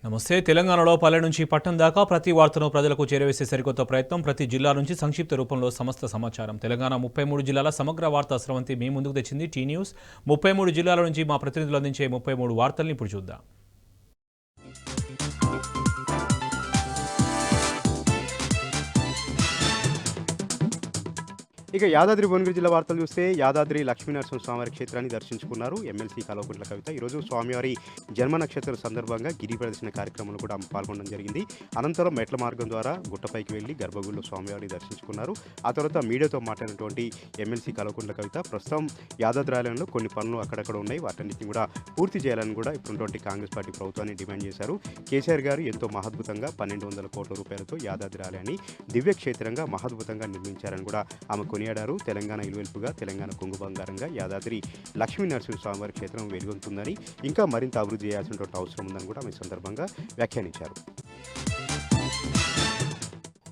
నమస్తే. తెలంగాణలో పల్లె నుంచి పట్టణం దాకా ప్రతి వార్తను ప్రజలకు చేరవేసే సరికొత్త ప్రయత్నం. ప్రతి జిల్లా నుంచి సంక్షిప్త రూపంలో సమస్త సమాచారం. తెలంగాణ 33 జిల్లాల సమగ్ర వార్తా స్రవంతి మీ ముందుకు తెచ్చింది టీ న్యూస్. 33 జిల్లాల నుంచి మా ప్రతినిధులు అందించే 33 వార్తల్ని ఇప్పుడు చూద్దాం. ఇక యాదాద్రి భువనగిరి జిల్లా వార్తలు చూస్తే యాదాద్రి లక్ష్మీనరసింహ స్వామివారి క్షేత్రాన్ని దర్శించుకున్నారు ఎమ్మెల్సీ కల్వకుంట్ల కవిత. ఈరోజు స్వామివారి జన్మ నక్షత్రం సందర్భంగా గిరి ప్రదర్శన కార్యక్రమంలో కూడా పాల్గొనడం జరిగింది. అనంతరం మెట్ల మార్గం ద్వారా గుట్టపైకి వెళ్లి గర్భగుడిలో స్వామివారిని దర్శించుకున్నారు. ఆ తర్వాత మీడియాతో మాట్లాడినటువంటి ఎమ్మెల్సీ కల్వకుంట్ల కవిత ప్రస్తుతం యాదాద్రి ఆలయంలో కొన్ని పనులు అక్కడక్కడ ఉన్నాయి, వాటన్నిటిని కూడా పూర్తి చేయాలని కూడా ఇప్పుడున్నటువంటి కాంగ్రెస్ పార్టీ ప్రభుత్వాన్ని డిమాండ్ చేశారు. కేసీఆర్ గారు ఎంతో మహద్భుతంగా 1200 కోట్ల రూపాయలతో యాదాద్రి ఆలయాన్ని దివ్యక్షేత్రంగా మహద్భుతంగా నిర్మించారని కూడా ఆమె కొనియాడారు. తెలంగాణ ఇలువెల్పుగా, తెలంగాణ కొంగు బంగారంగా యాదాద్రి లక్ష్మీనరసింహ స్వామివారి క్షేత్రం వెలుగొందుతుందని, ఇంకా మరింత అభివృద్ధి చేయాల్సినటువంటి అవసరం ఉందని కూడా ఈ సందర్భంగా వ్యాఖ్యానించారు.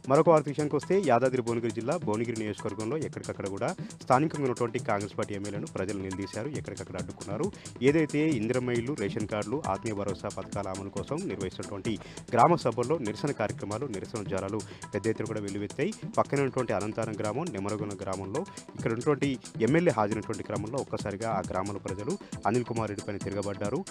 మరొక వార్త విషయానికి వస్తే యాదాద్రి భువనగిరి జిల్లా భువనగిరి నియోజకవర్గంలో ఎక్కడికక్కడ కూడా స్థానికంగా ఉన్నటువంటి కాంగ్రెస్ పార్టీ ఎమ్మెల్యేలను ప్రజలు నిలదీశారు, ఎక్కడికక్కడ అడ్డుకున్నారు. ఏదైతే ఇందిరమ్మ ఇళ్లు, రేషన్ కార్డులు, ఆత్మీయ భరోసా పథకాల అమలు కోసం నిర్వహిస్తున్నటువంటి గ్రామ సభల్లో నిరసన కార్యక్రమాలు, నిరసన జ్వరాలు పెద్ద ఎత్తున కూడా వెల్లువెత్తాయి. పక్కన ఉన్నటువంటి అనంతారం గ్రామం, నెమరగొండ గ్రామంలో ఇక్కడ ఉన్నటువంటి ఎమ్మెల్యే హాజరైనటువంటి క్రమంలో ఒక్కసారిగా ఆ గ్రామాల ప్రజలు అనిల్ కుమార్ రెడ్డి పైన తిరగబడ్డారు.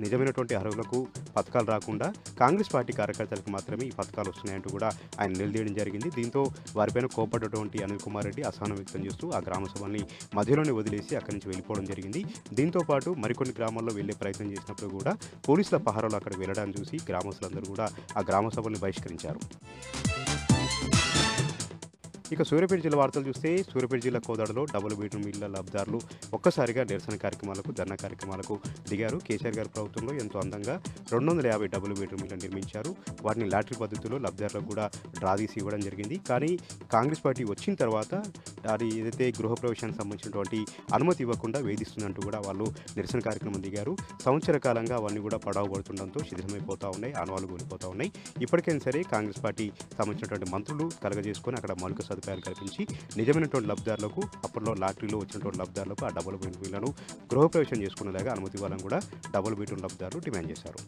నిజమైనటువంటి అర్హులకు పథకాలు రాకుండా కాంగ్రెస్ పార్టీ కార్యకర్తలకు మాత్రమే ఈ పథకాలు వస్తున్నాయంటూ కూడా ఆయన నిలదీయడం జరిగింది. దీంతో వారిపైన కోపడ్డటువంటి అనిల్ కుమార్ రెడ్డి అసహనం వ్యక్తం చేస్తూ ఆ గ్రామ సభల్ని మధ్యలోనే వదిలేసి అక్కడి నుంచి వెళ్ళిపోవడం జరిగింది. దీంతో పాటు మరికొన్ని గ్రామాల్లో వెళ్లే ప్రయత్నం చేసినప్పుడు కూడా పోలీసుల పహారాలు అక్కడ వెళ్ళడాన్ని చూసి గ్రామస్తులందరూ కూడా ఆ గ్రామ సభల్ని బహిష్కరించారు. ఇక సూర్యాపేట జిల్లా వార్తలు చూస్తే సూర్యాపేట జిల్లా కోదాడలో డబుల్ బెడ్రూమ్ ఇళ్ల లబ్ధిదారులు ఒక్కసారిగా నిరసన కార్యక్రమాలకు, ధర్నా కార్యక్రమాలకు దిగారు. కేసీఆర్ గారి ప్రభుత్వంలో ఎంతో అందంగా 250 డబుల్ బెడ్రూమ్ ఇళ్లను నిర్మించారు. వాటిని లాటరీ పద్ధతిలో లబ్ధిదారులకు కూడా డ్రా తీసి ఇవ్వడం జరిగింది. కానీ కాంగ్రెస్ పార్టీ వచ్చిన తర్వాత అది ఏదైతే గృహప్రవేశానికి సంబంధించినటువంటి అనుమతి ఇవ్వకుండా వేధిస్తుందంటూ కూడా వాళ్ళు నిరసన కార్యక్రమం దిగారు. సంవత్సర కాలంగా అవన్నీ కూడా పడావు పడుతుండడంతో శిథిలమైపోతూ ఉన్నాయి, ఆనవాళ్లు కూలిపోతూ ఉన్నాయి. ఇప్పటికైనా సరే కాంగ్రెస్ పార్టీ సంబంధించినటువంటి మంత్రులు కలగజేసుకొని అక్కడ మౌలిక సదుపాయాలు కల్పించి నిజమైనటువంటి లబ్ధిదారులకు, అప్పట్లో లాటరీలో వచ్చినటువంటి లబ్ధిదారులకు ఆ డబుల్ బెడ్రూమ్ ఇళ్లను గృహప్రవేశం చేసుకునేలాగా అనుమతి ఇవ్వాలని కూడా డబుల్ బెడ్రూమ్ లబ్ధిదారులు డిమాండ్ చేశారు.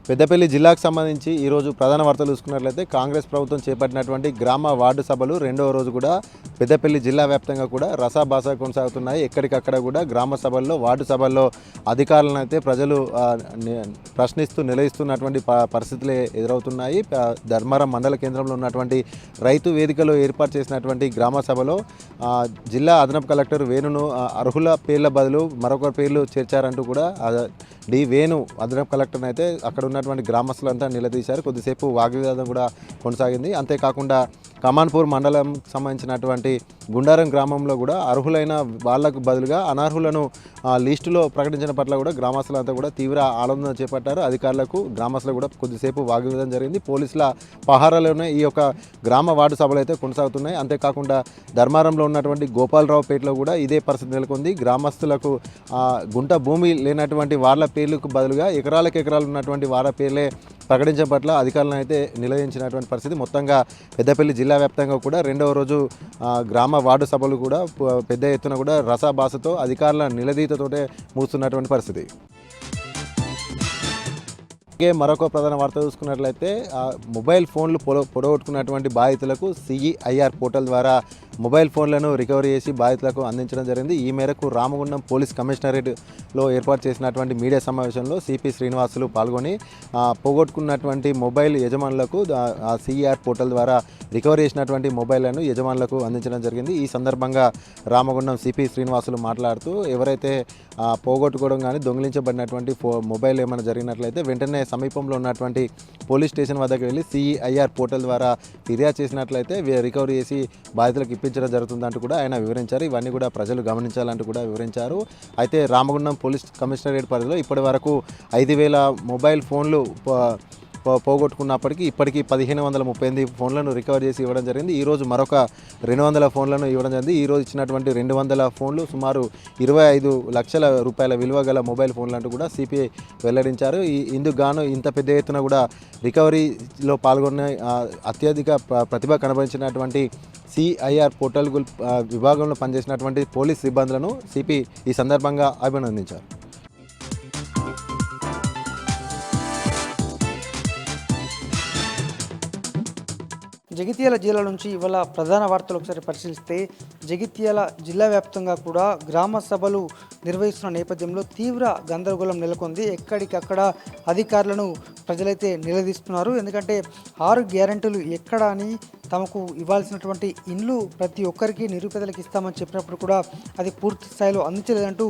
పెద్దపల్లి జిల్లాకు సంబంధించి ఈరోజు ప్రధాన వార్తలు చూసుకున్నట్లయితే కాంగ్రెస్ ప్రభుత్వం చేపట్టినటువంటి గ్రామ వార్డు సభలు రెండవ రోజు కూడా పెద్దపల్లి జిల్లా వ్యాప్తంగా కూడా రసాభాస కొనసాగుతున్నాయి. ఎక్కడికక్కడ కూడా గ్రామ సభల్లో, వార్డు సభల్లో అధికారులను అయితే ప్రజలు ప్రశ్నిస్తూ నిలదీస్తున్నటువంటి పరిస్థితులే ఎదురవుతున్నాయి. ధర్మారం మండల కేంద్రంలో ఉన్నటువంటి రైతు వేదికలో ఏర్పాటు చేసినటువంటి గ్రామ సభలో జిల్లా అదనపు కలెక్టర్ వేణును అర్హుల పేర్ల బదులు మరొకరి పేర్లు చేర్చారంటూ కూడా డి వేణు అదనపు కలెక్టర్ని అయితే అక్కడ ఉన్నటువంటి గ్రామస్తులంతా నిలదీశారు. కొద్దిసేపు వాగ్వివాదం కూడా కొనసాగింది. అంతేకాకుండా కమాన్పూర్ మండలం సంబంధించినటువంటి గుండారం గ్రామంలో కూడా అర్హులైన వాళ్లకు బదులుగా అనర్హులను లిస్టులో ప్రకటించిన పట్ల కూడా గ్రామస్తులంతా కూడా తీవ్ర ఆందోళన చేపట్టారు. అధికారులకు, గ్రామస్తులకు కూడా కొద్దిసేపు వాగ్వివాదం జరిగింది. పోలీసుల పహారాలోనే ఈ యొక్క గ్రామ వార్డు సభలు అయితే కొనసాగుతున్నాయి. అంతేకాకుండా ధర్మారంలో ఉన్నటువంటి గోపాలరావుపేటలో కూడా ఇదే పరిస్థితి నెలకొంది. గ్రామస్తులకు గుంట భూమి లేనటువంటి వాళ్ళ పేర్లకు బదులుగా ఎకరాలకు ఎకరాలు ఉన్నటువంటి వారి పేర్లే ప్రకటించడం పట్ల అధికారులను అయితే నిలదీంచినటువంటి పరిస్థితి. మొత్తంగా పెద్దపల్లి జిల్లా వ్యాప్తంగా కూడా రెండవ రోజు గ్రామ వార్డు సభలు కూడా పెద్ద ఎత్తున కూడా రసాభాసతో అధికారుల నిలదీతతోటే మూస్తున్నటువంటి పరిస్థితి. అలాగే మరొక ప్రధాన వార్త చూసుకున్నట్లయితే మొబైల్ ఫోన్లు పొడగొట్టుకున్నటువంటి బాధితులకు CEIR పోర్టల్ ద్వారా మొబైల్ ఫోన్లను రికవరీ చేసి బాధితులకు అందించడం జరిగింది. ఈ మేరకు రామగుండం పోలీస్ కమిషనరేట్లో ఏర్పాటు చేసినటువంటి మీడియా సమావేశంలో సిపి శ్రీనివాసులు పాల్గొని పోగొట్టుకున్నటువంటి మొబైల్ యజమానులకు CEIR పోర్టల్ ద్వారా రికవరీ చేసినటువంటి మొబైల్లను యజమానులకు అందించడం జరిగింది. ఈ సందర్భంగా రామగుండం సిపి శ్రీనివాసులు మాట్లాడుతూ ఎవరైతే పోగొట్టుకోవడం కానీ దొంగిలించబడినటువంటి మొబైల్ ఏమైనా జరిగినట్లయితే వెంటనే సమీపంలో ఉన్నటువంటి పోలీస్ స్టేషన్ వద్దకు వెళ్ళి CEIR పోర్టల్ ద్వారా ఫిర్యాదు చేసినట్లయితే రికవరీ చేసి బాధితులకు ఇప్పించడం జరుగుతుందంటూ కూడా ఆయన వివరించారు. ఇవన్నీ కూడా ప్రజలు గమనించాలంటూ కూడా వివరించారు. అయితే రామగుండం పోలీస్ కమిషనరేట్ పరిధిలో ఇప్పటి వరకు 5,000 మొబైల్ ఫోన్లు పోగొట్టుకున్నప్పటికీ ఇప్పటికీ 1,538 ఫోన్లను రికవర్ చేసి ఇవ్వడం జరిగింది. ఈరోజు మరొక 200 ఫోన్లను ఇవ్వడం జరిగింది. ఈరోజు ఇచ్చినటువంటి 200 ఫోన్లు సుమారు 25 లక్షల రూపాయల విలువ గల మొబైల్ ఫోన్లు అంటూ కూడా సిపిఐ వెల్లడించారు. ఇందుకు గాను ఇంత పెద్ద ఎత్తున కూడా రికవరీలో పాల్గొన్న అత్యధిక ప్రతిభ కనబరిచినటువంటి సిఐఆర్ పోర్టల్ విభాగంలో పనిచేసినటువంటి పోలీస్ సిబ్బందులను సిపి ఈ సందర్భంగా అభినందించారు. జగిత్యాల జిల్లా నుంచి ఇవాళ ప్రధాన వార్తలు ఒకసారి పరిశీలిస్తే జగిత్యాల జిల్లా వ్యాప్తంగా కూడా గ్రామ సభలు నిర్వహిస్తున్న నేపథ్యంలో తీవ్ర గందరగోళం నెలకొంది. ఎక్కడికక్కడ అధికారులను ప్రజలైతే నిలదీస్తున్నారు. ఎందుకంటే 6 గ్యారెంటీలు ఎక్కడ అని తమకు ఇవ్వాల్సినటువంటి ఇండ్లు ప్రతి ఒక్కరికి నిరుపేదలకు ఇస్తామని చెప్పినప్పుడు కూడా అది పూర్తి స్థాయిలో అందించలేదంటూ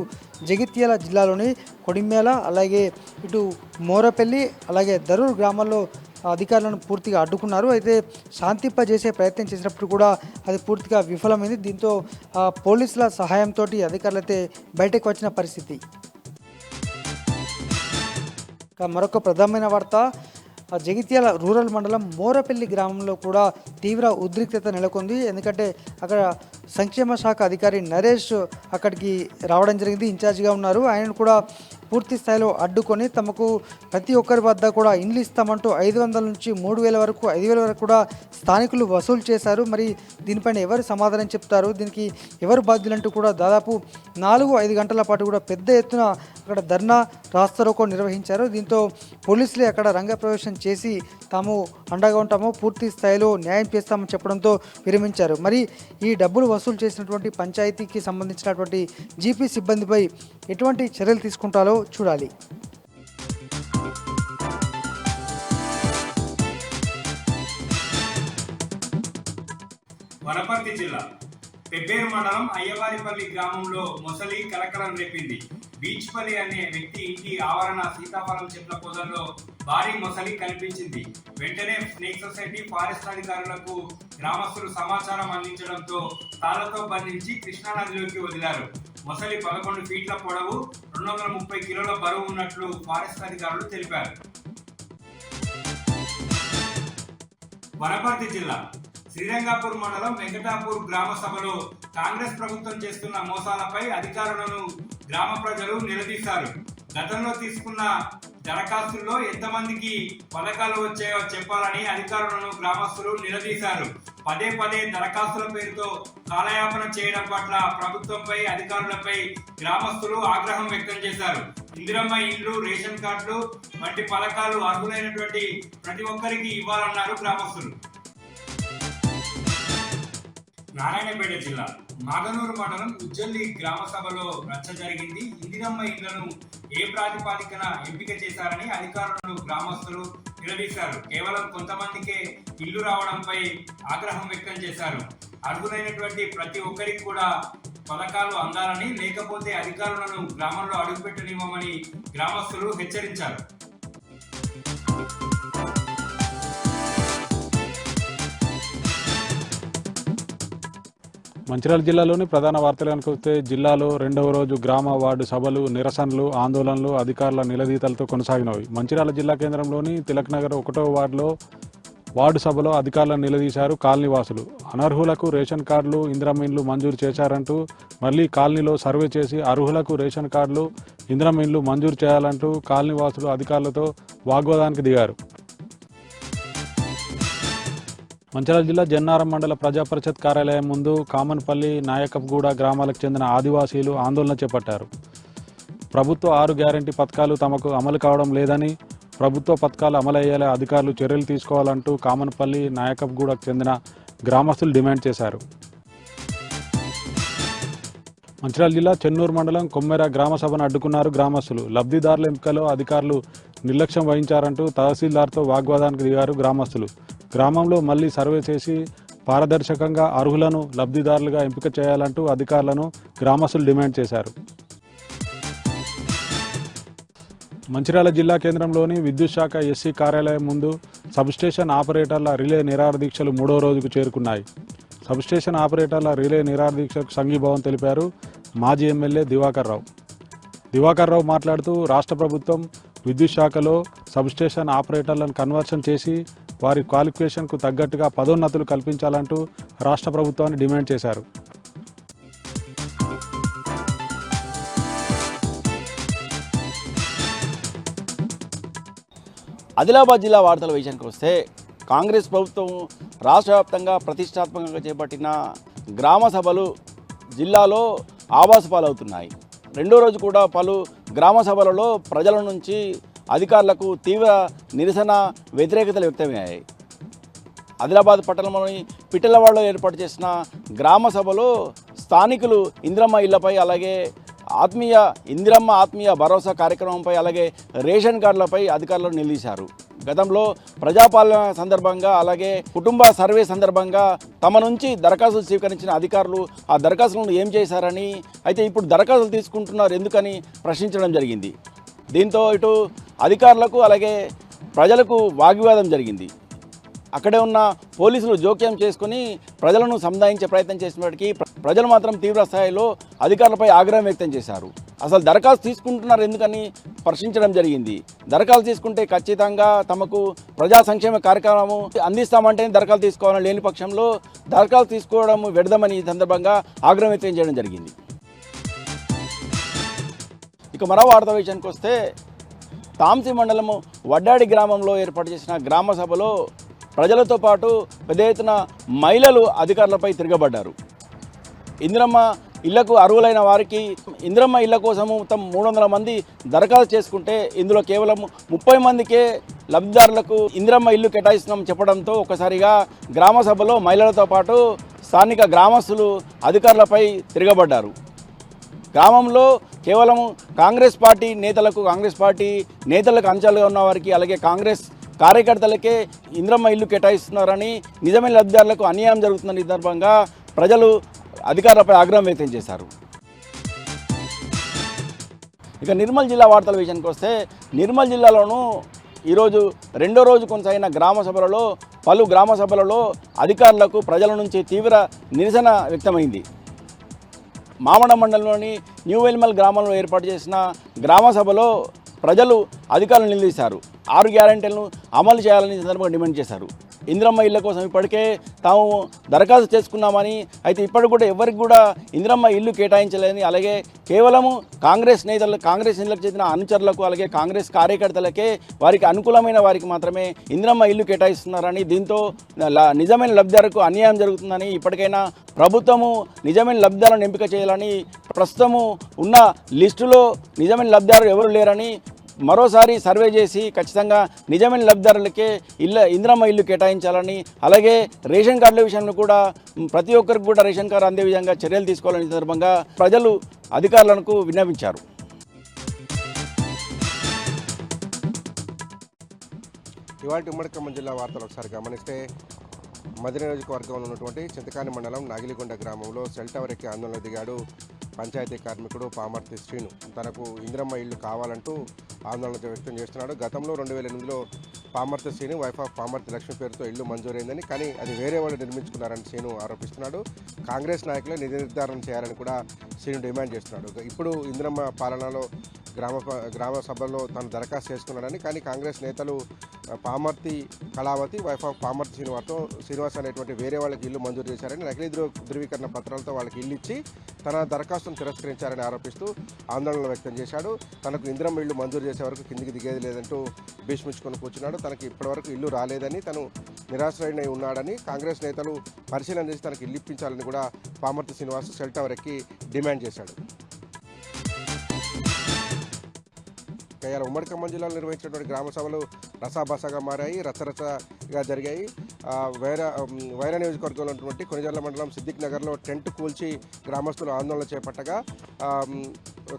జగిత్యాల జిల్లాలోని కొడిమ్యాల, అలాగే ఇటు మోరపల్లి, అలాగే దరూర్ గ్రామాల్లో అధికారులను పూర్తిగా అడ్డుకున్నారు. అయితే శాంతింపజేసే ప్రయత్నం చేసినప్పుడు కూడా అది పూర్తిగా విఫలమైంది. దీంతో పోలీసుల సహాయంతో అధికారులు అయితే బయటకు వచ్చిన పరిస్థితి. మరొక ప్రధానమైన వార్త, జగిత్యాల రూరల్ మండలం మోరపల్లి గ్రామంలో కూడా తీవ్ర ఉద్రిక్తత నెలకొంది. ఎందుకంటే అక్కడ సంక్షేమ శాఖ అధికారి నరేష్ అక్కడికి రావడం జరిగింది, ఇన్ఛార్జిగా ఉన్నారు. ఆయనను కూడా పూర్తి స్థాయిలో అడ్డుకొని తమకు ప్రతి ఒక్కరి వద్ద కూడా ఇండ్లు ఇస్తామంటూ 500 నుంచి 3000 వరకు 5000 వరకు కూడా స్థానికులు వసూలు చేశారు. మరి దీనిపైన ఎవరు సమాధానం చెప్తారు, దీనికి ఎవరు బాధ్యులంటూ కూడా దాదాపు 4-5 గంటల పాటు కూడా పెద్ద ఎత్తున అక్కడ ధర్నా రాస్తారోకో నిర్వహించారు. దీంతో పోలీసులే అక్కడ రంగప్రవేశం చేసి తాము అండగా ఉంటామో పూర్తి స్థాయిలో న్యాయం చేస్తామని చెప్పడంతో విరమించారు. మరి ఈ డబ్బులు వసూలు చేసినటువంటి పంచాయతీకి సంబంధించినటువంటి జీపీ సిబ్బందిపై ఎటువంటి చర్యలు తీసుకుంటారో చూడాలి. వనపర్తి జిల్లా పెబ్బేరు మండలం అయ్యవారిపల్లి గ్రామంలో మొసలి కలకలం రేపింది. బీచ్పల్లి అనే వ్యక్తి ఇంటి ఆవరణ సీతాఫలం చెట్ల పొదల్లో భారీ మొసలి కనిపించింది. వెంటనే స్నేక్ సొసైటీ ఫారెస్ట్ అధికారులకు గ్రామస్తులు సమాచారం అందించడంతో తాళ్లతో బంధించి కృష్ణానదిలోకి వదిలారు. మొసలి 11 ఫీట్ల పొడవు, 230 కిలోల బరువు ఉన్నట్లు ఫారెస్ట్ అధికారులు తెలిపారు. వనపర్తి జిల్లా శ్రీరంగాపూర్ మండలం వెంకటాపూర్ గ్రామ సభలో కాంగ్రెస్ ప్రభుత్వం చేస్తున్న మోసాలపై అధికారులను గ్రామ ప్రజలు నిలదీశారు. గతంలో తీసుకున్న దరఖాస్తుల్లో ఎంతమందికి పథకాలు వచ్చాయో చెప్పాలని అధికారులను గ్రామస్తులు నిలదీశారు. పదే దరఖాస్తుల పేరుతో కాలయాపన చేయడం పట్ల ప్రభుత్వంపై, అధికారులపై గ్రామస్తులు ఆగ్రహం వ్యక్తం చేశారు. ఇందిరమ్మ ఇండ్లు, రేషన్ కార్డులు వంటి పథకాలు అర్హులైనటువంటి ప్రతి ఒక్కరికి ఇవ్వాలన్నారు గ్రామస్తులు. నారాయణపేట జిల్లా మాగనూరు మండలం ఉజ్జల్లి గ్రామ సభలో రచ్చ జరిగింది. ఇందిరమ్మ ఇళ్లను ఏ ప్రాతిపాదికన ఎంపిక చేశారని అధికారులను గ్రామస్తులు నిలదీశారు. కేవలం కొంతమందికే ఇల్లు రావడంపై ఆగ్రహం వ్యక్తం చేశారు. అర్హులైనటువంటి ప్రతి ఒక్కరికి కూడా పథకాలు అందాలని, లేకపోతే అధికారులను గ్రామంలో అడుగుపెట్టనివ్వమని గ్రామస్తులు హెచ్చరించారు. మంచిర్యాల జిల్లాలోని ప్రధాన వార్తలు కనుకొస్తే జిల్లాలో 2వ రోజు గ్రామ వార్డు సభలు, నిరసనలు, ఆందోళనలు అధికారుల నిలదీతలతో కొనసాగినవి. మంచిర్యాల జిల్లా కేంద్రంలోని తిలక్ నగర్ 1వ వార్డులో వార్డు సభలో అధికారులను నిలదీశారు కాలనీవాసులు. అనర్హులకు రేషన్ కార్డులు, ఇందిరమ్మ ఇండ్లు మంజూరు చేశారంటూ మళ్లీ కాలనీలో సర్వే చేసి అర్హులకు రేషన్ కార్డులు, ఇందిరమ్మ ఇండ్లు మంజూరు చేయాలంటూ కాలనీవాసులు అధికారులతో వాగ్వాదానికి దిగారు. మంచిర్యాల జిల్లా జన్నారం మండల ప్రజాపరిషత్ కార్యాలయం ముందు కామన్పల్లి, నాయకప్గూడ గ్రామాలకు చెందిన ఆదివాసీలు ఆందోళన చేపట్టారు. ప్రభుత్వ 6 గ్యారంటీ పథకాలు తమకు అమలు కావడం లేదని, ప్రభుత్వ పథకాలు అమలయ్యేలా అధికారులు చర్యలు తీసుకోవాలంటూ కామన్పల్లి, నాయకప్గూడకు చెందిన గ్రామస్తులు డిమాండ్ చేశారు. మంచిర్యాల జిల్లా చెన్నూరు మండలం కొమ్మెర గ్రామ సభను అడ్డుకున్నారు గ్రామస్తులు. లబ్ధిదారుల ఎంపికలో అధికారులు నిర్లక్ష్యం వహించారంటూ తహసీల్దార్తో వాగ్వాదానికి దిగారు గ్రామస్తులు. గ్రామంలో మళ్లీ సర్వే చేసి పారదర్శకంగా అర్హులను లబ్ధిదారులుగా ఎంపిక చేయాలంటూ అధికారులను గ్రామస్తులు డిమాండ్ చేశారు. మంచిర్యాల జిల్లా కేంద్రంలోని విద్యుత్ శాఖ ఎస్సీ కార్యాలయం ముందు సబ్స్టేషన్ ఆపరేటర్ల రిలే నిరాహార దీక్షలు 3వ రోజుకు చేరుకున్నాయి. సబ్స్టేషన్ ఆపరేటర్ల రిలే నిరాహార దీక్షకు సంఘీభావం తెలిపారు మాజీ ఎమ్మెల్యే దివాకర్ రావు మాట్లాడుతూ రాష్ట్ర ప్రభుత్వం విద్యుత్ శాఖలో సబ్స్టేషన్ ఆపరేటర్లను కన్వర్షన్ చేసి వారి క్వాలిఫికేషన్కు తగ్గట్టుగా పదోన్నతులు కల్పించాలంటూ రాష్ట్ర ప్రభుత్వాన్ని డిమాండ్ చేశారు. ఆదిలాబాద్ జిల్లా వార్తల విషయానికి వస్తే కాంగ్రెస్ ప్రభుత్వం రాష్ట్ర వ్యాప్తంగా ప్రతిష్టాత్మకంగా చేపట్టిన గ్రామ సభలు జిల్లాలో ఆవాస పాలవుతున్నాయి. రెండో రోజు కూడా పలు గ్రామ సభలలో ప్రజల నుంచి అధికారులకు తీవ్ర నిరసన వ్యతిరేకతలు వ్యక్తమయ్యాయి. ఆదిలాబాద్ పట్టణంలోని పిట్టలవాడలో ఏర్పాటు చేసిన గ్రామ సభలో స్థానికులు ఇందిరమ్మ ఇళ్లపై, అలాగే ఇందిరమ్మ ఆత్మీయ భరోసా కార్యక్రమంపై, అలాగే రేషన్ కార్డులపై అధికారులను నిలదీశారు. గతంలో ప్రజాపాలన సందర్భంగా, అలాగే కుటుంబ సర్వే సందర్భంగా తమ నుంచి దరఖాస్తులు స్వీకరించిన అధికారులు ఆ దరఖాస్తులను ఏం చేశారని, అయితే ఇప్పుడు దరఖాస్తులు తీసుకుంటున్నారు ఎందుకని ప్రశ్నించడం జరిగింది. దీంతో ఇటు అధికారులకు అలాగే ప్రజలకు వాగ్వివాదం జరిగింది. అక్కడే ఉన్న పోలీసులు జోక్యం చేసుకుని ప్రజలను సముదాయించే ప్రయత్నం చేసినప్పటికీ ప్రజలు మాత్రం తీవ్ర స్థాయిలో అధికారులపై ఆగ్రహం వ్యక్తం చేశారు. అసలు దరఖాస్తు తీసుకుంటున్నారు ఎందుకని ప్రశ్నించడం జరిగింది. దరఖాస్తు తీసుకుంటే ఖచ్చితంగా తమకు ప్రజా సంక్షేమ కార్యక్రమము అందిస్తామంటే దరఖాస్తు తీసుకోవాలని, లేని పక్షంలో దరఖాస్తు తీసుకోవడం వ్యర్థమని ఈ సందర్భంగా ఆగ్రహం వ్యక్తం చేయడం జరిగింది. ఇక మరో వార్త విషయానికి వస్తే, తాంసీ మండలము వడ్డాడి గ్రామంలో ఏర్పాటు చేసిన గ్రామ సభలో ప్రజలతో పాటు పెద్ద ఎత్తున మహిళలు అధికారులపై తిరగబడ్డారు. ఇందిరమ్మ ఇళ్లకు అర్హులైన వారికి ఇందిరమ్మ ఇళ్ల కోసం మొత్తం 300 మంది దరఖాస్తు చేసుకుంటే ఇందులో కేవలం 30 మందికే లబ్ధిదారులకు ఇందిరమ్మ ఇల్లు కేటాయిస్తున్నాం చెప్పడంతో ఒకసారిగా గ్రామ సభలో మహిళలతో పాటు స్థానిక గ్రామస్తులు అధికారులపై తిరగబడ్డారు. గ్రామంలో కేవలం కాంగ్రెస్ పార్టీ నేతలకు అంశాలుగా ఉన్న వారికి, అలాగే కాంగ్రెస్ కార్యకర్తలకే ఇందిరమ్మ ఇల్లు కేటాయిస్తున్నారని, నిజమైన లబ్ధిదారులకు అన్యాయం జరుగుతుందని సందర్భంగా ప్రజలు అధికారులపై ఆగ్రహం వ్యక్తం చేశారు. ఇక నిర్మల్ జిల్లా వార్తల విషయానికి వస్తే, నిర్మల్ జిల్లాలోనూ ఈరోజు రెండో రోజు కొనసాగిన పలు గ్రామ సభలలో అధికారులకు ప్రజల నుంచి తీవ్ర నిరసన వ్యక్తమైంది. మామడ మండలంలోని న్యూ వెల్మల్ గ్రామంలో ఏర్పాటు చేసిన గ్రామ సభలో ప్రజలు అధికారులను నిలదీశారు. 6 గ్యారెంటీలను అమలు చేయాలని సందర్భంగా డిమాండ్ చేశారు. ఇందిరమ్మ ఇళ్ల కోసం ఇప్పటికే తాము దరఖాస్తు చేసుకున్నామని, అయితే ఇప్పటికి కూడా ఎవరికి కూడా ఇందిరమ్మ ఇల్లు కేటాయించలేదని, అలాగే కేవలము కాంగ్రెస్ నేతలకు చెందిన అనుచరులకు, అలాగే కాంగ్రెస్ కార్యకర్తలకే వారికి అనుకూలమైన వారికి మాత్రమే ఇందిరమ్మ ఇల్లు కేటాయిస్తున్నారని, దీంతో నిజమైన లబ్ధిదారులకు అన్యాయం జరుగుతుందని, ఇప్పటికైనా ప్రభుత్వము నిజమైన లబ్ధిదారులను ఎంపిక చేయాలని, ప్రస్తుతము ఉన్న లిస్టులో నిజమైన లబ్ధిదారులు ఎవరు లేరని మరోసారి సర్వే చేసి ఖచ్చితంగా నిజమైన లబ్ధిదారులకే ఇందిరమ్మ ఇల్లు కేటాయించాలని, అలాగే రేషన్ కార్డుల విషయంలో కూడా ప్రతి ఒక్కరికి కూడా రేషన్ కార్డు అందే విధంగా చర్యలు తీసుకోవాలని సందర్భంగా ప్రజలు అధికారులకు విన్నవించారు. ఇవాళ ఉమ్మడి ఖమ్మం జిల్లా వార్తలు ఒకసారి గమనిస్తే, మదిర నియోజకవర్గంలో ఉన్నటువంటి చింతకాని మండలం నాగిలిగొండ గ్రామంలో సెల్ టవర్ ఎక్కి ఆందోళన దిగాడు పంచాయతీ కార్మికుడు పామర్తి శ్రీను. తనకు ఇందిరమ్మ ఇల్లు కావాలంటూ ఆందోళన వ్యక్తం చేస్తున్నాడు. గతంలో 2008లో పామర్తి శ్రీను వైఫ్ ఆఫ్ పామర్తి లక్ష్మి పేరుతో ఇల్లు మంజూరైందని, కానీ అది వేరే వాళ్ళు నిర్మించుకున్నారని శ్రీను ఆరోపిస్తున్నాడు. కాంగ్రెస్ నాయకులే నిధి నిర్ధారణ చేయాలని కూడా శ్రీను డిమాండ్ చేస్తున్నాడు. ఇప్పుడు ఇందిరమ్మ పాలనలో గ్రామ సభల్లో తను దరఖాస్తు చేసుకున్నాడని, కానీ కాంగ్రెస్ నేతలు పామర్తి కళావతి వైఫ్ ఆఫ్ పామర్తి శ్రీనివాస్ అనేటువంటి వేరే వాళ్ళకి ఇల్లు మంజూరు చేశారని, నకిలీ ధృవీకరణ పత్రాలతో వాళ్ళకి ఇల్లు ఇచ్చి తన దరఖాస్తును తిరస్కరించారని ఆరోపిస్తూ ఆందోళన వ్యక్తం చేశాడు. తనకు ఇందిరమ్మ ఇల్లు మంజూరు చేసే వరకు కిందికి దిగేది లేదంటూ భీష్మించుకొని కూర్చున్నాడు. తనకి ఇప్పటివరకు ఇల్లు రాలేదని, తను నిరాశ్రయుడై ఉన్నాడని, కాంగ్రెస్ నేతలు పరిశీలన చేసి తనకు ఇల్లు ఇప్పించాలని కూడా పామర్తి శ్రీనివాస్ సెల్ టవర్ ఎక్కి డిమాండ్ చేశాడు. ఉమ్మడి ఖమ్మం జిల్లాలో నిర్వహించినటువంటి గ్రామ సభలు రసాబసాగా మారాయి, రచ్చరచ్చగా జరిగాయి. వైరా నియోజకవర్గంలో ఉన్నటువంటి కొనిజర్ల మండలం సిద్దిక్ నగర్లో టెంట్ కూల్చి గ్రామస్తులు ఆందోళన చేపట్టగా,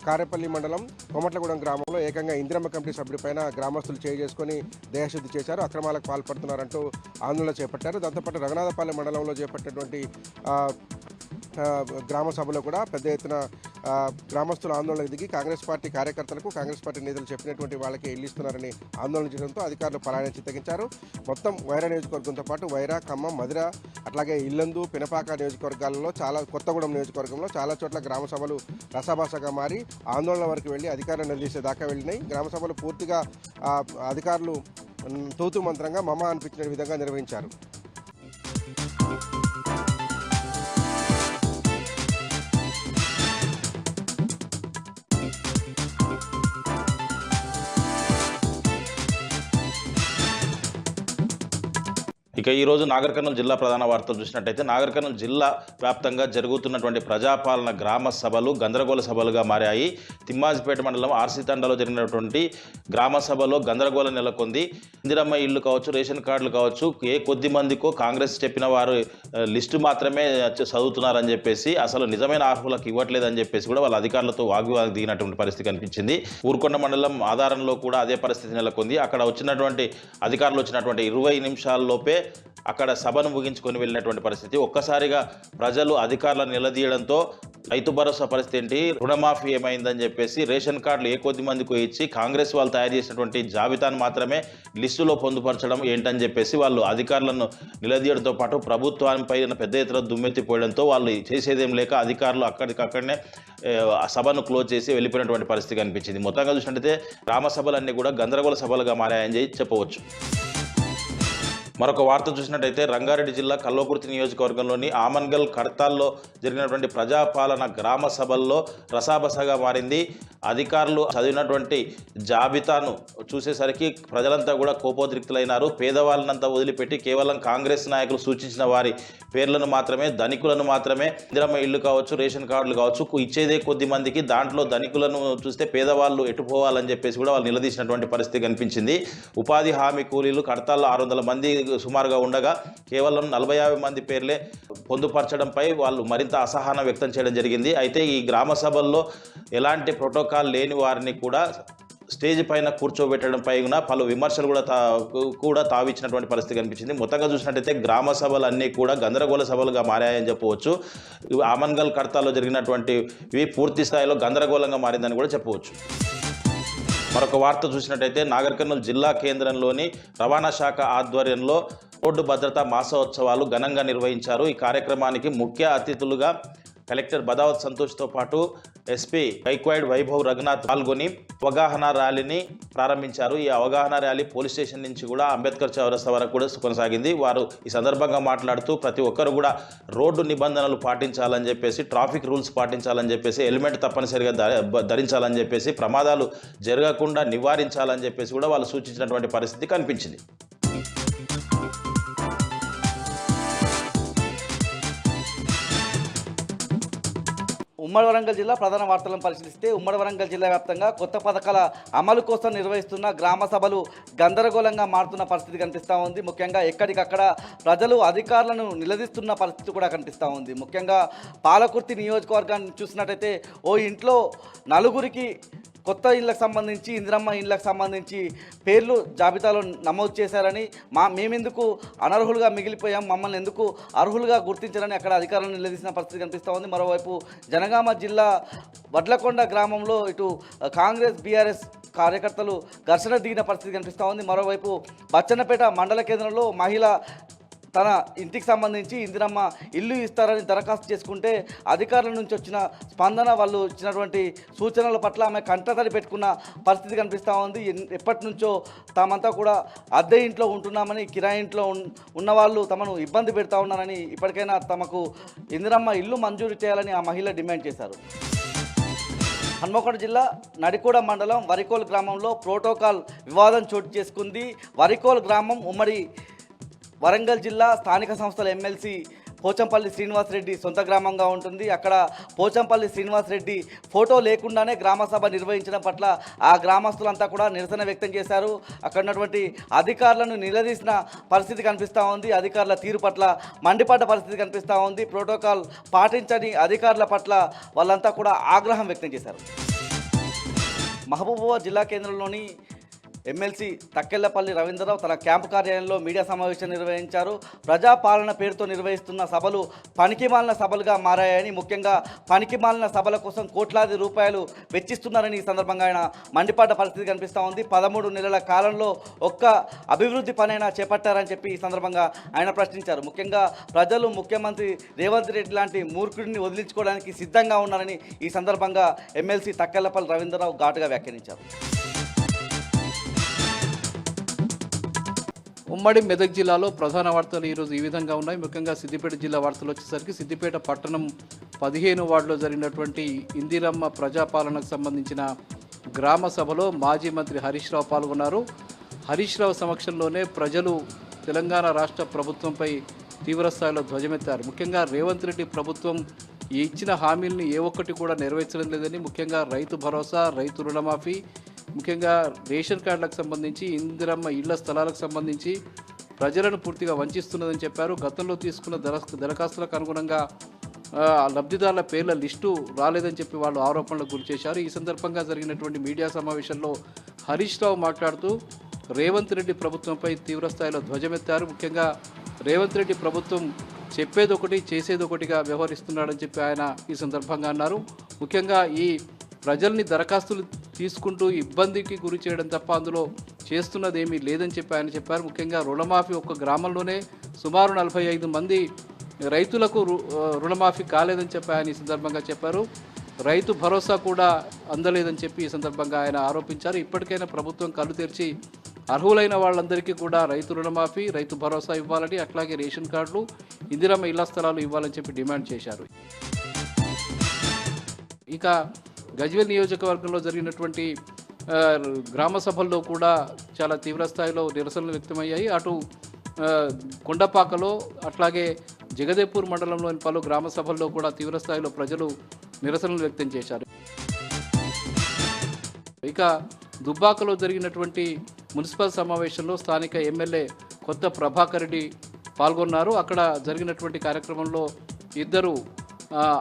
కారేపల్లి మండలం కోమట్లగూడెం గ్రామంలో ఏకంగా ఇందిరమ్మ కమిటీ సభ్యుడిపైన గ్రామస్తులు చేసుకొని దేహశుద్ధి చేశారు, అక్రమాలకు పాల్పడుతున్నారంటూ ఆందోళన చేపట్టారు. దాంతోపాటు రఘునాథపల్లి మండలంలో చేపట్టినటువంటి గ్రామ సభలో కూడా పెద్ద ఎత్తున గ్రామస్తులు ఆందోళనకు దిగి కాంగ్రెస్ పార్టీ కార్యకర్తలకు, కాంగ్రెస్ పార్టీ నేతలు చెప్పినటువంటి వాళ్ళకి ఇల్లు ఇస్తున్నారని ఆందోళన చేయడంతో అధికారులు పలాయనం చిత్తగించారు. మొత్తం వైరా నియోజకవర్గంతో పాటు వైరా, ఖమ్మం, మదిర, అట్లాగే ఇల్లందు, పినపాక నియోజకవర్గాలలో కొత్తగూడెం నియోజకవర్గంలో చాలా చోట్ల గ్రామ సభలు రసాభాసగా మారి ఆందోళన వరకు వెళ్ళి అధికారులు నిలదీసే దాకా వెళ్ళినాయి. గ్రామ సభలు పూర్తిగా అధికారులు తూతు మంత్రంగా మమ అనిపించిన విధంగా నిర్వహించారు. ఇక ఈరోజు నాగర్ కర్నూలు జిల్లా ప్రధాన వార్తలు చూసినట్టయితే నాగర్ కర్నూలు జిల్లా వ్యాప్తంగా జరుగుతున్నటువంటి ప్రజాపాలన గ్రామ సభలు గందరగోళ సభలుగా మారాయి. తిమ్మాజిపేట మండలం ఆర్సీ తండాలో జరిగినటువంటి గ్రామ సభలో గందరగోళం నెలకొంది. ఇందిరమ్మ ఇల్లు కావచ్చు, రేషన్ కార్డులు కావచ్చు, ఏ కొద్ది మందికో కాంగ్రెస్ చెప్పిన వారు లిస్టు మాత్రమే చదువుతున్నారని చెప్పేసి, అసలు నిజమైన అర్హులకు ఇవ్వట్లేదని చెప్పేసి కూడా వాళ్ళ అధికారులతో వాగ్వివాదం దిగినటువంటి పరిస్థితి కనిపించింది. ఊరుకొండ మండలం ఆధారంలో కూడా అదే పరిస్థితి నెలకొంది. అక్కడ వచ్చినటువంటి అధికారులు వచ్చినటువంటి 20 నిమిషాల్లోపే అక్కడ సభను ముగించుకొని వెళ్ళినటువంటి పరిస్థితి. ఒక్కసారిగా ప్రజలు అధికారులను నిలదీయడంతో రైతు భరోసా పరిస్థితి ఏంటి, రుణమాఫీ ఏమైందని చెప్పేసి రేషన్ కార్డులు ఏ కొద్ది మందికి ఇచ్చి కాంగ్రెస్ వాళ్ళు తయారు చేసినటువంటి జాబితాను మాత్రమే లిస్టులో పొందుపరచడం ఏంటని చెప్పేసి వాళ్ళు అధికారులను నిలదీయడంతో పాటు ప్రభుత్వానిపై పెద్ద ఎత్తున దుమ్మెత్తిపోయడంతో వాళ్ళు చేసేదేం లేక అధికారులు అక్కడికక్కడనే సభను క్లోజ్ చేసి వెళ్ళిపోయినటువంటి పరిస్థితి కనిపించింది. మొత్తంగా చూసినట్టయితే గ్రామ సభలన్నీ కూడా గందరగోళ సభలుగా మారాయని చెప్పవచ్చు. మరొక వార్త చూసినట్టయితే రంగారెడ్డి జిల్లా కల్వకుర్తి నియోజకవర్గంలోని ఆమన్గల్ కడతాల్లో జరిగినటువంటి ప్రజాపాలన గ్రామ సభల్లో రసాబసగా మారింది. అధికారులు చదివినటువంటి జాబితాను చూసేసరికి ప్రజలంతా కూడా కోపోద్రిక్తులైనారు. పేదవాళ్ళనంతా వదిలిపెట్టి కేవలం కాంగ్రెస్ నాయకులు సూచించిన వారి పేర్లను మాత్రమే, ధనికులను మాత్రమే, ఇందిరమ్మ ఇల్లు కావచ్చు, రేషన్ కార్డులు కావచ్చు ఇచ్చేదే కొద్ది మందికి, దాంట్లో ధనికులను చూస్తే పేదవాళ్ళు ఎటుపోవాలని చెప్పేసి కూడా వాళ్ళు నిలదీసినటువంటి పరిస్థితి కనిపించింది. ఉపాధి హామీ కూలీలు కడతాల్లో 600 మంది సుమారుగా ఉండగా కేవలం 40-50 మంది పేర్లే పొందుపరచడంపై వాళ్ళు మరింత అసహనం వ్యక్తం చేయడం జరిగింది. అయితే ఈ గ్రామ సభల్లో ఎలాంటి ప్రోటోకాల్ లేని వారిని కూడా స్టేజ్ పైన కూర్చోబెట్టడం పైన పలు విమర్శలు కూడా తావిచ్చినటువంటి పరిస్థితి కనిపించింది. మొత్తంగా చూసినట్టయితే గ్రామ సభలు అన్నీ కూడా గందరగోళ సభలుగా మారాయని చెప్పవచ్చు. ఆమన్గల్ కడతాలో జరిగినటువంటివి పూర్తి స్థాయిలో గందరగోళంగా మారిందని కూడా చెప్పవచ్చు. మరొక వార్త చూసినట్టయితే నాగర్ కర్నూలు జిల్లా కేంద్రంలోని రవాణా శాఖ ఆధ్వర్యంలో రోడ్డు భద్రతా మాసోత్సవాలు ఘనంగా నిర్వహించారు. ఈ కార్యక్రమానికి ముఖ్య అతిథులుగా కలెక్టర్ బదావత్ సంతోష్తో పాటు ఎస్పీ గైక్వాడ్ వైభవ్ రఘునాథ్ పాల్గొని అవగాహన ర్యాలీని ప్రారంభించారు. ఈ అవగాహన ర్యాలీ పోలీస్ స్టేషన్ నుంచి కూడా అంబేద్కర్ చౌరస్తా వరకు కూడా కొనసాగింది. వారు ఈ సందర్భంగా మాట్లాడుతూ ప్రతి ఒక్కరు కూడా రోడ్డు నిబంధనలు పాటించాలని చెప్పేసి, ట్రాఫిక్ రూల్స్ పాటించాలని చెప్పేసి, హెల్మెట్ తప్పనిసరిగా ధరించాలని చెప్పేసి, ప్రమాదాలు జరగకుండా నివారించాలని చెప్పేసి కూడా వాళ్ళు సూచించినటువంటి పరిస్థితి కనిపించింది. ఉమ్మడి వరంగల్ జిల్లా ప్రధాన వార్తలను పరిశీలిస్తే ఉమ్మడి వరంగల్ జిల్లా వ్యాప్తంగా కొత్త పథకాల అమలు కోసం నిర్వహిస్తున్న గ్రామ సభలు గందరగోళంగా మారుతున్న పరిస్థితి కనిపిస్తూ ఉంది. ముఖ్యంగా ఎక్కడికక్కడ ప్రజలు అధికారులను నిలదీస్తున్న పరిస్థితి కూడా కనిపిస్తూ ఉంది. ముఖ్యంగా పాలకుర్తి నియోజకవర్గాన్ని చూసినట్టయితే ఓ ఇంట్లో 4గురికి కొత్త ఇళ్లకు సంబంధించి, ఇందిరమ్మ ఇళ్లకు సంబంధించి పేర్లు జాబితాలో నమోదు చేశారని, మేమెందుకు అనర్హులుగా మిగిలిపోయాం, మమ్మల్ని ఎందుకు అర్హులుగా గుర్తించారని అక్కడ అధికారులను నిలదీసిన పరిస్థితి కనిపిస్తూ ఉంది. మరోవైపు జనగామ జిల్లా వడ్లకొండ గ్రామంలో ఇటు కాంగ్రెస్ బీఆర్ఎస్ కార్యకర్తలు ఘర్షణ దిగిన పరిస్థితి కనిపిస్తూ ఉంది. మరోవైపు బచ్చన్నపేట మండల కేంద్రంలో మహిళ తన ఇంటికి సంబంధించి ఇందిరమ్మ ఇల్లు ఇస్తారని దరఖాస్తు చేసుకుంటే అధికారుల నుంచి వచ్చిన స్పందన, వాళ్ళు ఇచ్చినటువంటి సూచనల పట్ల ఆమె కంటతడి పెట్టుకున్న పరిస్థితి కనిపిస్తూ ఉంది. ఎప్పటి నుంచో తామంతా కూడా అద్దె ఇంట్లో ఉంటున్నామని, కిరాయి ఇంట్లో ఉన్నవాళ్ళు తమను ఇబ్బంది పెడతా ఉన్నారని, ఇప్పటికైనా తమకు ఇందిరమ్మ ఇల్లు మంజూరు చేయాలని ఆ మహిళ డిమాండ్ చేశారు. హన్మకొండ జిల్లా నడికూడ మండలం వరికోల్ గ్రామంలో ప్రోటోకాల్ వివాదం చోటు చేసుకుంది. వరికోల్ గ్రామం ఉమ్మడి వరంగల్ జిల్లా స్థానిక సంస్థల ఎమ్మెల్సీ పోచంపల్లి శ్రీనివాసరెడ్డి సొంత గ్రామంగా ఉంటుంది. అక్కడ పోచంపల్లి శ్రీనివాసరెడ్డి ఫోటో లేకుండానే గ్రామ సభ నిర్వహించడం పట్ల ఆ గ్రామస్తులంతా కూడా నిరసన వ్యక్తం చేశారు. అక్కడ ఉన్నటువంటి అధికారులను నిలదీసిన పరిస్థితి కనిపిస్తూ ఉంది. అధికారుల తీరు పట్ల మండిపడ్డ పరిస్థితి కనిపిస్తూ ఉంది. ప్రోటోకాల్ పాటించని అధికారుల పట్ల వాళ్ళంతా కూడా ఆగ్రహం వ్యక్తం చేశారు. మహబూబాబాద్ జిల్లా కేంద్రంలోని ఎమ్మెల్సీ తక్కెళ్లపల్లి రవీంద్రరావు తన క్యాంపు కార్యాలయంలో మీడియా సమావేశం నిర్వహించారు. ప్రజాపాలన పేరుతో నిర్వహిస్తున్న సభలు పనికిమాలిన సభలుగా మారాయని, ముఖ్యంగా పనికిమాలిన సభల కోసం కోట్లాది రూపాయలు వెచ్చిస్తున్నారని ఈ సందర్భంగా ఆయన మండిపడ్డ పరిస్థితి కనిపిస్తూ ఉంది. 13 నెలల కాలంలో ఒక్క అభివృద్ధి పనైనా చేపట్టారని చెప్పి ఈ సందర్భంగా ఆయన ప్రశ్నించారు. ముఖ్యంగా ప్రజలు ముఖ్యమంత్రి రేవంత్ రెడ్డి లాంటి మూర్ఖుడిని వదిలించుకోవడానికి సిద్ధంగా ఉన్నారని ఈ సందర్భంగా ఎమ్మెల్సీ తక్కెళ్లపల్లి రవీంద్రరావు ఘాటుగా వ్యాఖ్యానించారు. ఉమ్మడి మెదక్ జిల్లాలో ప్రధాన వార్తలు ఈరోజు ఈ విధంగా ఉన్నాయి. ముఖ్యంగా సిద్దిపేట జిల్లా వార్తలు వచ్చేసరికి సిద్దిపేట పట్టణం 15 వార్డులో జరిగినటువంటి ఇందిరమ్మ ప్రజాపాలనకు సంబంధించిన గ్రామ సభలో మాజీ మంత్రి హరీష్ రావు పాల్గొన్నారు. హరీష్ రావు సమక్షంలోనే ప్రజలు తెలంగాణ రాష్ట్ర ప్రభుత్వంపై తీవ్రస్థాయిలో ధ్వజమెత్తారు. ముఖ్యంగా రేవంత్ రెడ్డి ప్రభుత్వం ఈ ఇచ్చిన హామీల్ని ఏ ఒక్కటి కూడా నెరవేర్చడం లేదని, ముఖ్యంగా రైతు భరోసా, రైతు రుణమాఫీ, ముఖ్యంగా రేషన్ కార్డులకు సంబంధించి, ఇందిరమ్మ ఇళ్ల స్థలాలకు సంబంధించి ప్రజలను పూర్తిగా వంచిస్తున్నదని చెప్పారు. గతంలో తీసుకున్న దరఖాస్తులకు అనుగుణంగా లబ్ధిదారుల పేర్ల లిస్టు రాలేదని చెప్పి వాళ్ళు ఆరోపణలకు గురిచేశారు. ఈ సందర్భంగా జరిగినటువంటి మీడియా సమావేశంలో హరీష్ రావు మాట్లాడుతూ రేవంత్ రెడ్డి ప్రభుత్వంపై తీవ్రస్థాయిలో ధ్వజమెత్తారు. ముఖ్యంగా రేవంత్ రెడ్డి ప్రభుత్వం చెప్పేదొకటి చేసేదొకటిగా వ్యవహరిస్తున్నాడని చెప్పి ఆయన ఈ సందర్భంగా అన్నారు. ముఖ్యంగా ఈ ప్రజల్ని దరఖాస్తులు తీసుకుంటూ ఇబ్బందికి గురి చేయడం తప్ప అందులో చేస్తున్నది ఏమీ లేదని చెప్పి ఆయన చెప్పారు. ముఖ్యంగా రుణమాఫీ ఒక్క గ్రామంలోనే సుమారు 45 మంది రైతులకు రుణమాఫీ కాలేదని చెప్పి ఆయన ఈ సందర్భంగా చెప్పారు. రైతు భరోసా కూడా అందలేదని చెప్పి ఈ సందర్భంగా ఆయన ఆరోపించారు. ఇప్పటికైనా ప్రభుత్వం కళ్ళు తెరిచి అర్హులైన వాళ్ళందరికీ కూడా రైతు రుణమాఫీ, రైతు భరోసా ఇవ్వాలని, అట్లాగే రేషన్ కార్డులు, ఇందిరమ్మ ఇళ్ల స్థలాలు ఇవ్వాలని చెప్పి డిమాండ్ చేశారు. ఇక గజ్వేల్ నియోజకవర్గంలో జరిగినటువంటి గ్రామ సభల్లో కూడా చాలా తీవ్రస్థాయిలో నిరసనలు వ్యక్తమయ్యాయి. అటు కొండపాకలో, అట్లాగే జగదేపూర్ మండలంలోని పలు గ్రామ సభల్లో కూడా తీవ్రస్థాయిలో ప్రజలు నిరసనలు వ్యక్తం చేశారు. ఇక దుబ్బాకలో జరిగినటువంటి మున్సిపల్ సమావేశంలో స్థానిక ఎమ్మెల్యే కొత్త ప్రభాకర్ రెడ్డి పాల్గొన్నారు. అక్కడ జరిగినటువంటి కార్యక్రమంలో ఇద్దరు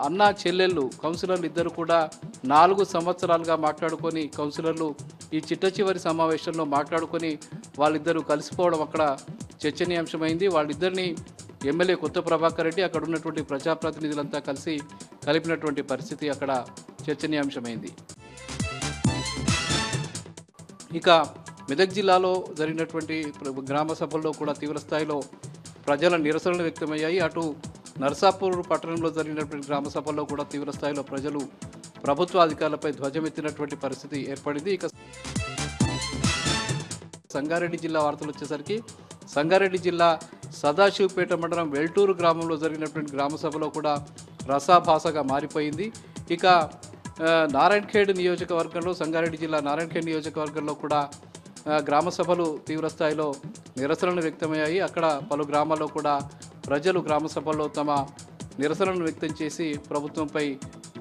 అన్నా చెల్లెళ్ళు కౌన్సిలర్లు ఇద్దరు కూడా 4 సంవత్సరాలుగా మాట్లాడుకొని కౌన్సిలర్లు ఈ చిట్ట సమావేశంలో మాట్లాడుకొని వాళ్ళిద్దరూ కలిసిపోవడం అక్కడ చర్చనీయాంశమైంది. వాళ్ళిద్దరిని ఎమ్మెల్యే కొత్త ప్రభాకర్ రెడ్డి అక్కడ ఉన్నటువంటి ప్రజాప్రతినిధులంతా కలిపినటువంటి పరిస్థితి అక్కడ చర్చనీయాంశమైంది. ఇక మెదక్ జిల్లాలో జరిగినటువంటి గ్రామ సభల్లో కూడా తీవ్రస్థాయిలో ప్రజల నిరసనలు వ్యక్తమయ్యాయి. అటు నర్సాపూర్ పట్టణంలో జరిగినటువంటి గ్రామ సభల్లో కూడా తీవ్రస్థాయిలో ప్రజలు ప్రభుత్వ అధికారులపై ధ్వజమెత్తినటువంటి పరిస్థితి ఏర్పడింది. ఇక సంగారెడ్డి జిల్లా వార్తలు వచ్చేసరికి సంగారెడ్డి జిల్లా సదాశివపేట మండలం వెల్టూరు గ్రామంలో జరిగినటువంటి గ్రామ సభలో కూడా రసాభాసగా మారిపోయింది. ఇక నారాయణఖేడ్ నియోజకవర్గంలో, సంగారెడ్డి జిల్లా నారాయణఖేడ్ నియోజకవర్గంలో కూడా గ్రామ సభలు తీవ్రస్థాయిలో నిరసనలు వ్యక్తమయ్యాయి. అక్కడ పలు గ్రామాల్లో కూడా ప్రజలు గ్రామ సభల్లో తమ నిరసనలను వ్యక్తం చేసి ప్రభుత్వంపై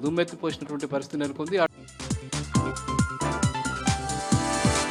దుమ్మెత్తిపోసినటువంటి పరిస్థితి నెలకొంది.